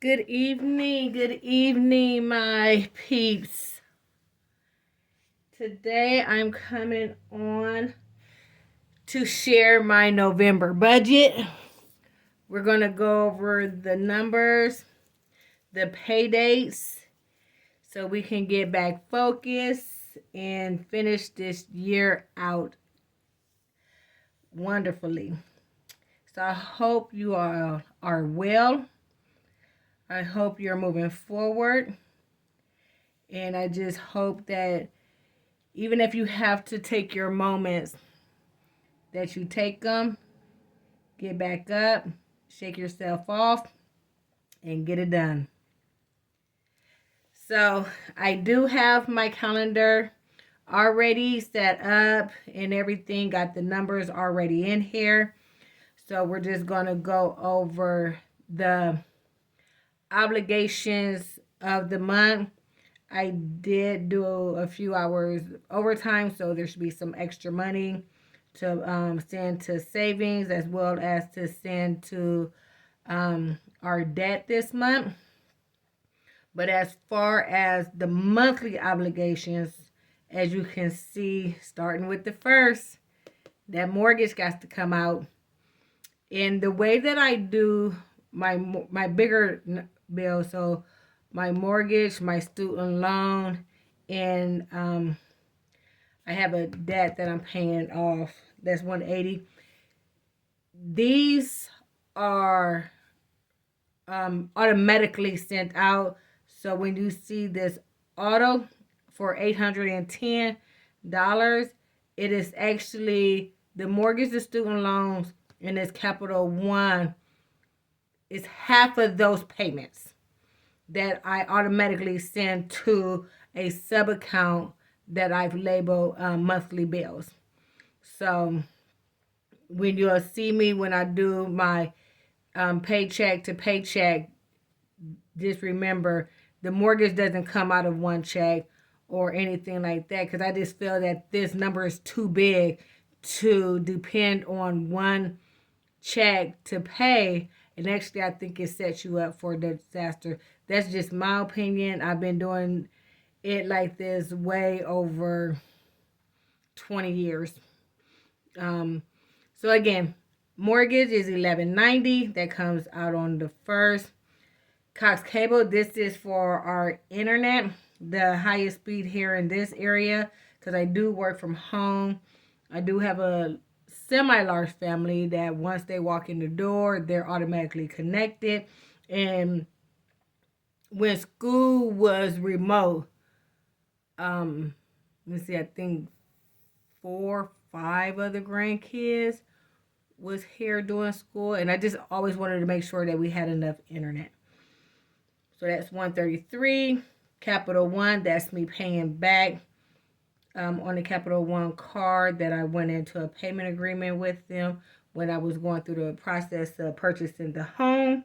Good evening, my peeps. Today I'm coming on to share my November budget. We're going to go over the numbers, the pay dates, so we can get back focused and finish this year out wonderfully. So I hope you all are well. I hope you're moving forward. And I just hope that even if you have to take your moments, that you take them, get back up, shake yourself off, and get it done. So I do have my calendar already set up and everything, got the numbers already in here. So we're just going to go over the obligations of the month. I did do a few hours overtime, so there should be some extra money to send to savings as well as to send to our debt this month. But as far as the monthly obligations, as you can see, starting with the first, that mortgage got to come out. And the way that I do my bigger bills, so my mortgage, my student loan, and I have a debt that I'm paying off. That's 180. These are automatically sent out. So when you see this auto for $810, it is actually the mortgage, the student loans, and this Capital One is half of those payments that I automatically send to a sub account that I've labeled monthly bills. So when you'll see me when I do my paycheck to paycheck, just remember the mortgage doesn't come out of one check or anything like that, because I just feel that this number is too big to depend on one check to pay. And actually, I think it sets you up for disaster. That's just my opinion. I've been doing it like this way over 20 years. So again, mortgage is $11.90. That comes out on the first. Cox Cable, this is for our internet, the highest speed here in this area, because I do work from home. I do have a semi-large family that once they walk in the door, they're automatically connected. And when school was remote, let's see, I think 4, 5 other grandkids was here doing school, and I just always wanted to make sure that we had enough internet. So that's 133. Capital One, that's me paying back on the Capital One card that I went into a payment agreement with them when I was going through the process of purchasing the home.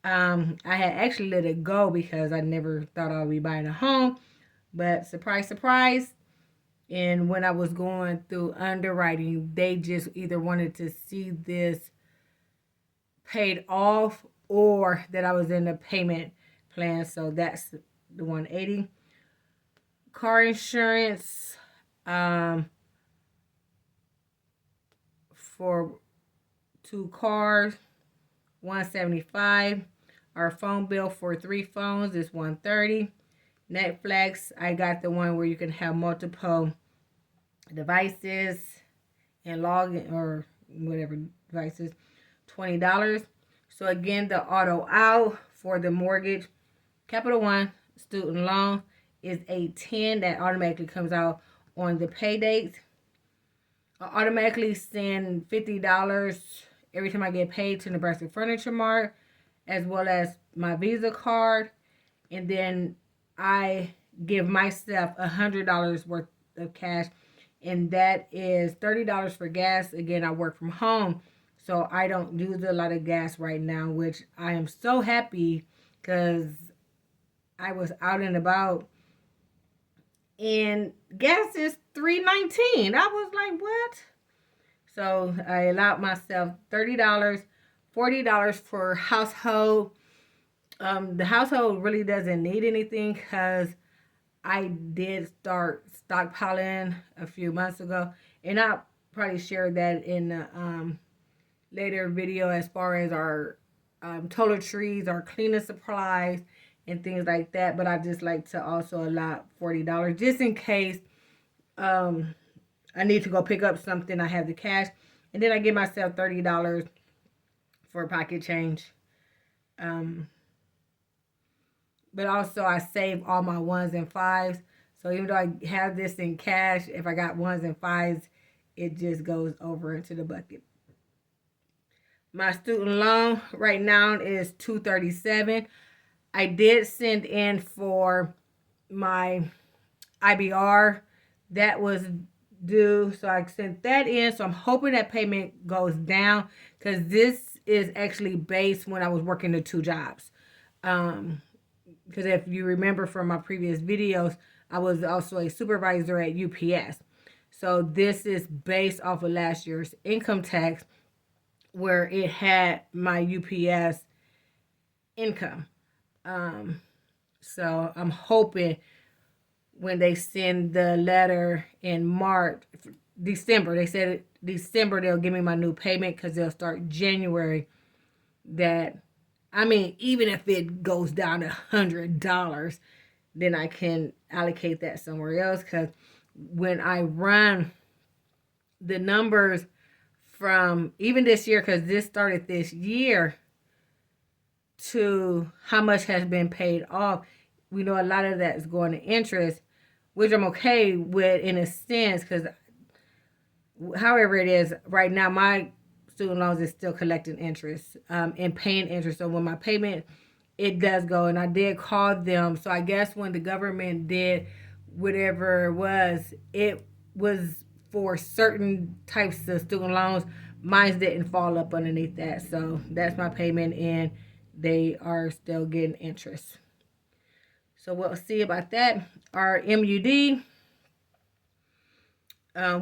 I had actually let it go because I never thought I would be buying a home. But surprise, surprise. And when I was going through underwriting, they just either wanted to see this paid off or that I was in a payment plan. So that's the 180. Car insurance for 2 cars, 175. Our phone bill for 3 phones is 130. Netflix, I got the one where you can have multiple devices and log in, or whatever devices, $20. So again, the auto out for the mortgage, Capital One, student loan is $810. That automatically comes out on the pay dates. I automatically send $50 every time I get paid to Nebraska Furniture Mart, as well as my Visa card. And then I give myself $100 worth of cash, and that is $30 for gas. Again, I work from home, so I don't use a lot of gas right now, which I am so happy because I was out and about and gas is $3.19. I was like, what? So I allowed myself $30, $40 for household The household really doesn't need anything because I did start stockpiling a few months ago, and I'll probably share that in the later video as far as our toiletries, our cleaning supplies, and things like that. But I just like to also allot $40 just in case I need to go pick up something. I have the cash, and then I give myself $30 for pocket change. Um, but also I save all my ones and fives. So even though I have this in cash, if I got ones and fives, it just goes over into the bucket. My student loan right now is $237. I did send in for my IBR that was due, so I sent that in. So I'm hoping that payment goes down because this is actually based when I was working the 2 jobs. Because if you remember from my previous videos, I was also a supervisor at UPS. So this is based off of last year's income tax where it had my UPS income. So I'm hoping when they send the letter in December, they said December they'll give me my new payment because they'll start January. That, I mean, even if it goes down to $100, then I can allocate that somewhere else. Because when I run the numbers from even this year, because this started this year, to how much has been paid off, we know a lot of that is going to interest, which I'm okay with in a sense, because however it is, right now my student loans is still collecting interest and paying interest. So when my payment, it does go, and I did call them. So I guess when the government did whatever it was for certain types of student loans. Mine didn't fall up underneath that. So that's my payment, and they are still getting interest. So we'll see about that. Our MUD,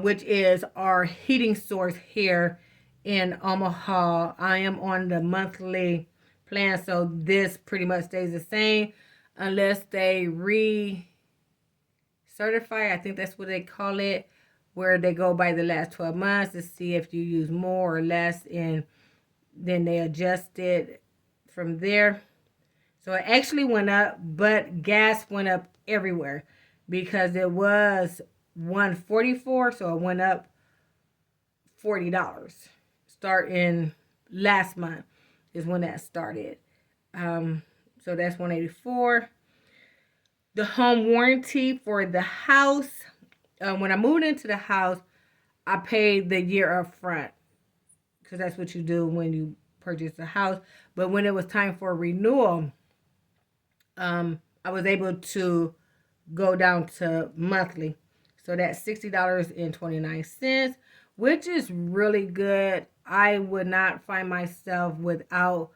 which is our heating source here in Omaha. I am on the monthly plan, so this pretty much stays the same unless they certify. I think that's what they call it, where they go by the last 12 months to see if you use more or less, and then they adjust it from there. So it actually went up, but gas went up everywhere because it was $144, so it went up $40 starting last month is when that started. So that's $184. The home warranty for the house, when I moved into the house, I paid the year up front because that's what you do when you purchase a house. But when it was time for renewal, I was able to go down to monthly. So that's $60.29, which is really good. I would not find myself without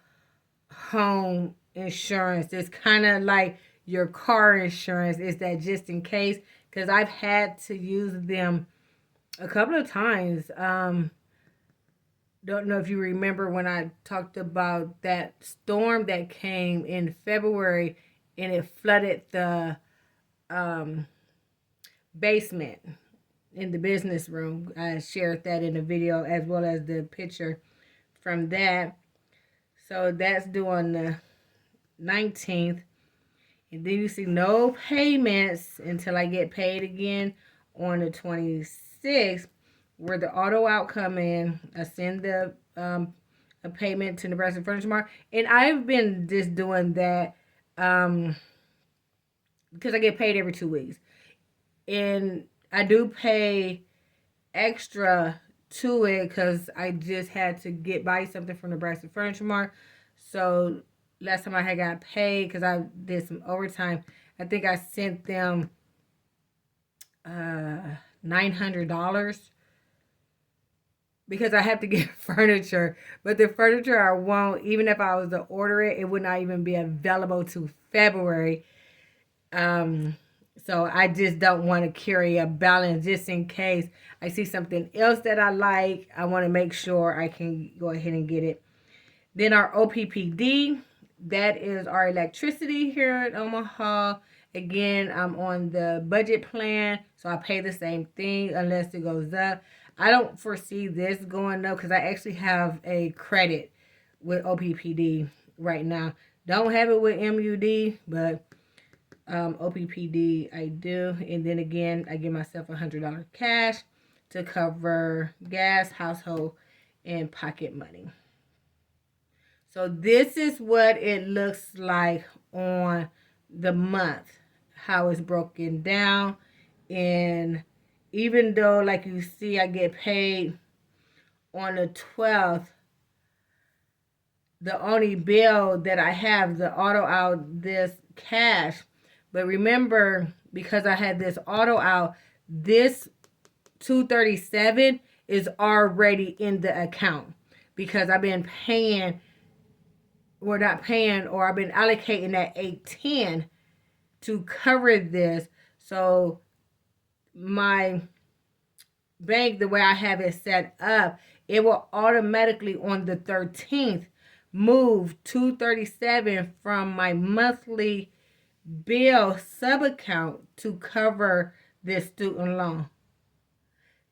home insurance. It's kind of like your car insurance. Is that just in case? Because I've had to use them a couple of times. Don't know if you remember when I talked about that storm that came in February and it flooded the basement in the business room. I shared that in the video as well as the picture from that. So that's due on the 19th. And then you see no payments until I get paid again on the 26th, where the auto outcome in. I send the a payment to Nebraska Furniture Mart. And I've been just doing that because I get paid every 2 weeks. And I do pay extra to it because I just had to buy something from Nebraska Furniture Mart. So last time I had got paid because I did some overtime, I think I sent them $900 because I have to get furniture. But the furniture I won't, even if I was to order it, it would not even be available to February. So I just don't want to carry a balance just in case I see something else that I like. I want to make sure I can go ahead and get it. Then our OPPD, that is our electricity here in Omaha. Again, I'm on the budget plan, so I pay the same thing unless it goes up. I don't foresee this going up because I actually have a credit with OPPD right now. Don't have it with MUD, but OPPD I do. And then again, I give myself $100 cash to cover gas, household, and pocket money. So this is what it looks like on the month, how it's broken down. And even though, like you see, I get paid on the 12th, the only bill that I have, the auto out this cash. But remember, because I had this auto out, this $237 is already in the account because I've been paying, or not paying, or I've been allocating that $810 to cover this. So my bank, the way I have it set up, it will automatically on the 13th move $237 from my monthly bill sub account to cover this student loan.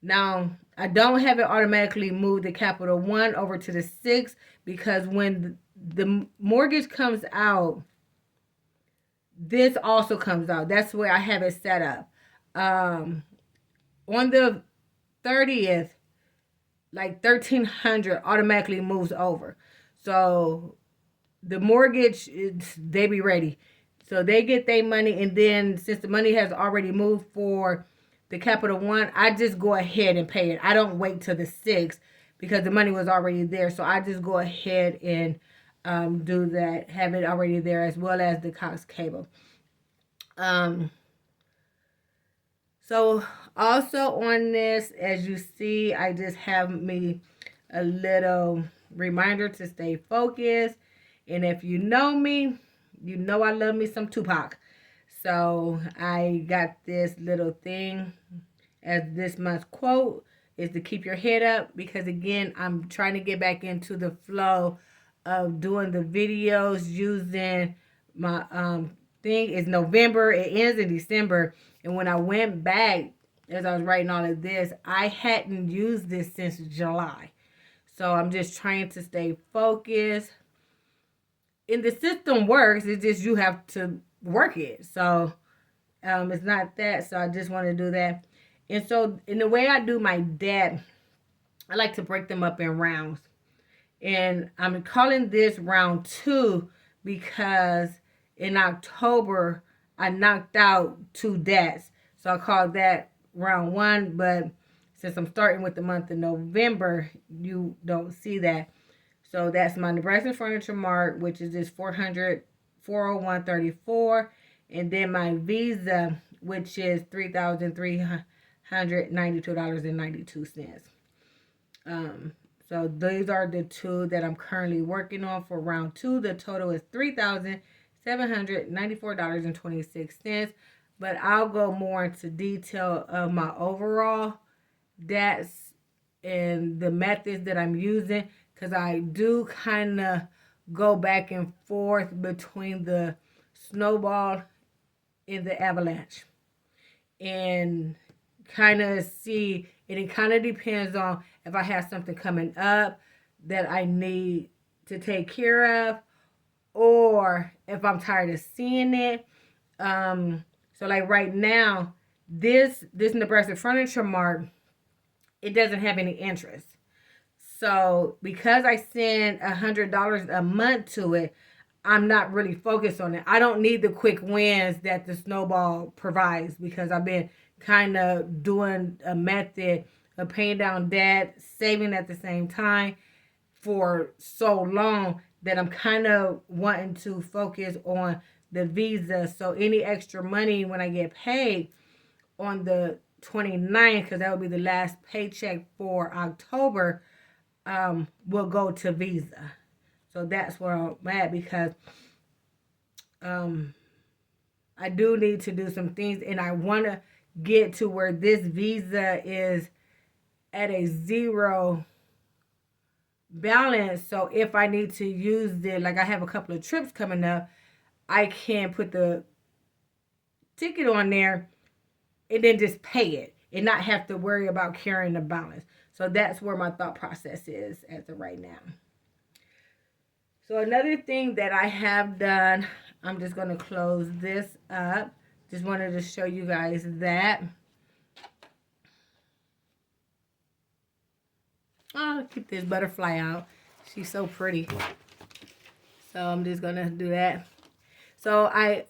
Now, I don't have it automatically move the Capital One over to the 6 because when the mortgage comes out, this also comes out. That's where I have it set up. On the 30th, like $1,300 automatically moves over. So the mortgage, they be ready. So they get their money, and then since the money has already moved for the Capital One, I just go ahead and pay it. I don't wait till the 6th because the money was already there. So I just go ahead and do that, have it already there, as well as the Cox cable. So also on this, as you see, I just have me a little reminder to stay focused. And if you know me, you know I love me some Tupac. So I got this little thing as this month's quote is to keep your head up, because again, I'm trying to get back into the flow of doing the videos using my thing. It's November, it ends in December. And when I went back, as I was writing all of this, I hadn't used this since July. So I'm just trying to stay focused. And the system works, it's just you have to work it. So it's not that. So I just want to do that. And so in the way I do my debt, I like to break them up in rounds. And I'm calling this round 2 because in October, I knocked out 2 debts. So I call that round 1. But since I'm starting with the month of November, you don't see that. So that's my Nebraska Furniture Mart, which is this $401.34. And then my Visa, which is $3,392.92. So these are the 2 that I'm currently working on for round 2. The total is $3,794.26. But I'll go more into detail of my overall debts and the methods that I'm using, because I do kind of go back and forth between the snowball and the avalanche. And kind of see, and it kind of depends on if I have something coming up that I need to take care of, or if I'm tired of seeing it. So like right now, this Nebraska Furniture Mart, it doesn't have any interest. So because I send $100 a month to it, I'm not really focused on it. I don't need the quick wins that the snowball provides, because I've been kind of doing a method of paying down debt, saving at the same time for so long that I'm kind of wanting to focus on the Visa. So any extra money when I get paid on the 29th, because that will be the last paycheck for October, will go to Visa. So that's where I'm at, because I do need to do some things, and I want to get to where this Visa is at a 0 balance. So if I need to use it, like I have a couple of trips coming up, I can put the ticket on there and then just pay it and not have to worry about carrying the balance. So that's where my thought process is as of right now. So another thing that I have done, I'm just going to close this up. Just wanted to show you guys that. I'll keep this butterfly out. She's so pretty. So I'm just going to do that. So I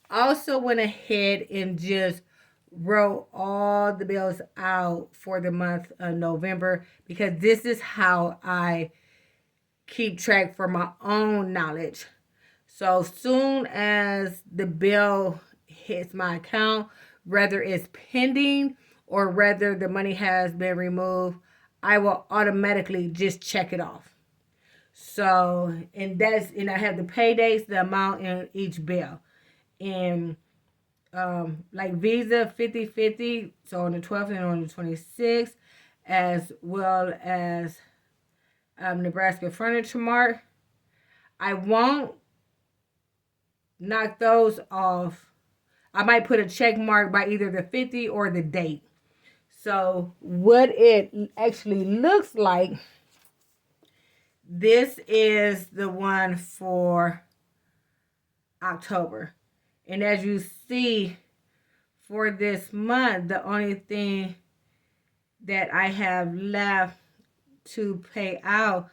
also went ahead and just wrote all the bills out for the month of November, because this is how I keep track for my own knowledge. So soon as the bill hits my account, whether it's pending or whether the money has been removed, I will automatically just check it off. So, and I have the pay dates, the amount in each bill. And like Visa 50/50, so on the 12th and on the 26th, as well as Nebraska Furniture Mart. I won't knock those off. I might put a check mark by either the 50 or the date. So what it actually looks like, this is the one for October. And as you see, for this month, the only thing that I have left to pay out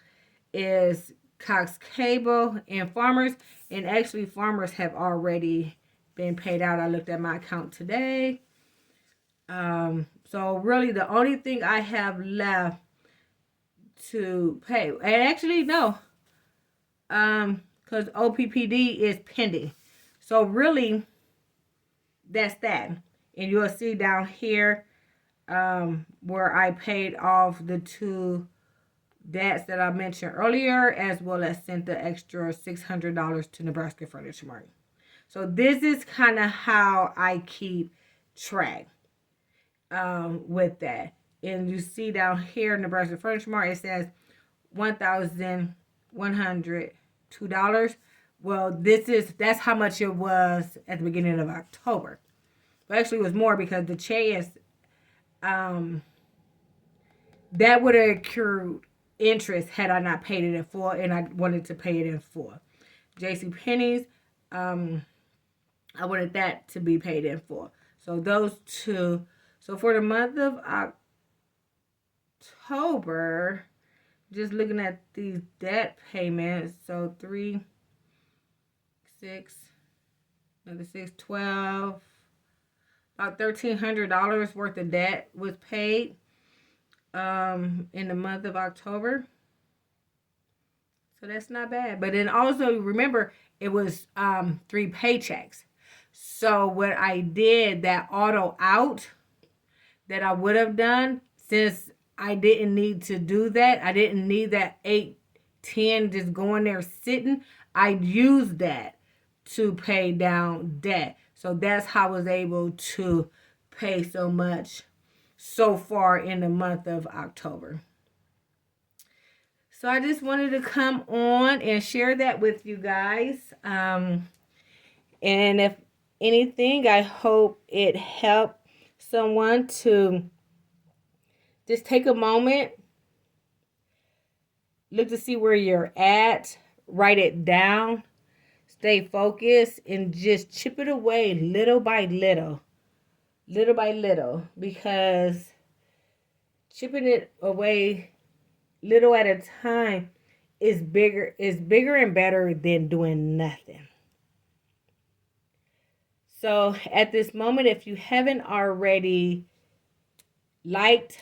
is Cox Cable and Farmers. And actually, Farmers have already been paid out. I looked at my account today. So really, the only thing I have left to pay, and actually no, because OPPD is pending. So really, that's that. And you'll see down here where I paid off the 2 debts that I mentioned earlier, as well as sent the extra $600 to Nebraska Furniture Mart. So this is kind of how I keep track with that. And you see down here, Nebraska Furniture Mart, it says $1,102. Well, that's how much it was at the beginning of October. But actually, it was more because the Chase, that would have accrued interest had I not paid it in full, and I wanted to pay it in full. JCPenney's, I wanted that to be paid in full. So those two. So for the month of October, just looking at these debt payments, so 3, 6, another 6, 12, about $1,300 worth of debt was paid in the month of October. So that's not bad. But then also remember, it was 3 paychecks. So what I did, that auto out that I would have done, since I didn't need to do that, I didn't need that 8, 10 just going there sitting, I used that to pay down debt. So that's how I was able to pay so much so far in the month of October. So I just wanted to come on and share that with you guys. And if anything, I hope it helped someone to just take a moment, look to see where you're at, write it down, stay focused, and just chip it away little by little, because chipping it away little at a time is bigger and better than doing nothing. So at this moment, if you haven't already liked,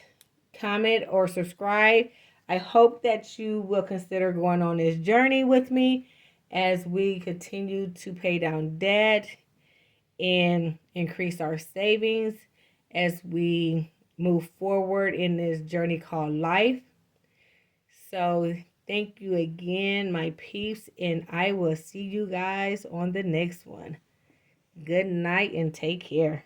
comment, or subscribe, I hope that you will consider going on this journey with me as we continue to pay down debt and increase our savings as we move forward in this journey called life. So thank you again, my peeps, and I will see you guys on the next one. Good night and take care.